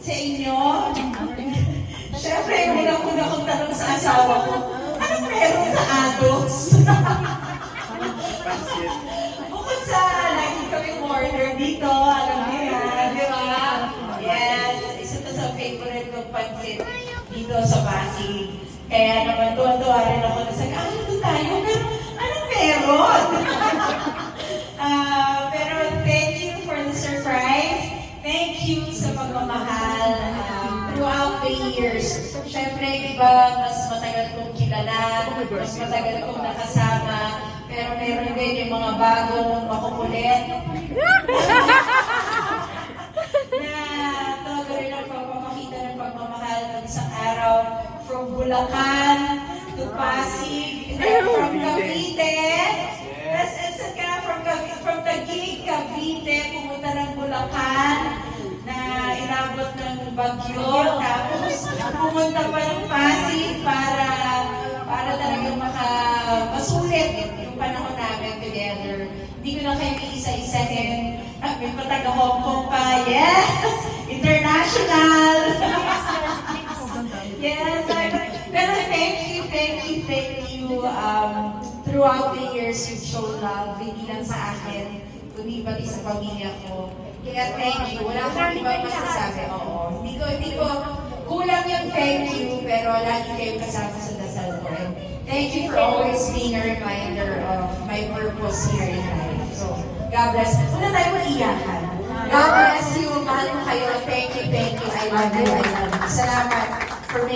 sa inyo. Siyempre, unang-una kong tanong sa asawa ko, anong meron sa Adox? Bukod sa lagi kami order dito, alam niyo yan, di ba? Yes, isa to sa favorite kong pansit dito sa Pasig. Kaya naman tuwa-tuwa rin ako na sabi, ito tayo, pero anong meron? Pero thank you for the surprise. Thank you sa pagmamahal throughout the years. Siyempre, iba, mas matagal kong kilala, mas matagal kong nakasama, pero meron din yung mga bagong makukulit. Na talaga rin ang pagpapakita ng pagmamahal ng isang araw from Bulacan to Pasig, from Cavite. From Taguig, Cavite, pumunta ng Bulacan na inabot ng bagyo, tapos pumunta pa ng Pasig para talagang masulit yung panahon namin together. Hindi ko na kayo isa-isahin. May pataga Hong Kong pa, yes! International! Yes, pero thank you. Throughout the years, you've shown love, hindi lang sa akin, kundi pati sa pamilya ko. Kaya thank you. Wala akong ibang masasabi. Oo. Hindi ko kulang yung thank you, pero lagi kayo kasama sa dasal ko. Thank you for always being a reminder of my purpose here in life. So, God bless. Wala tayo mag-iyakan. God bless you. Mahal ko kayo. Thank you. I love you. Salamat for making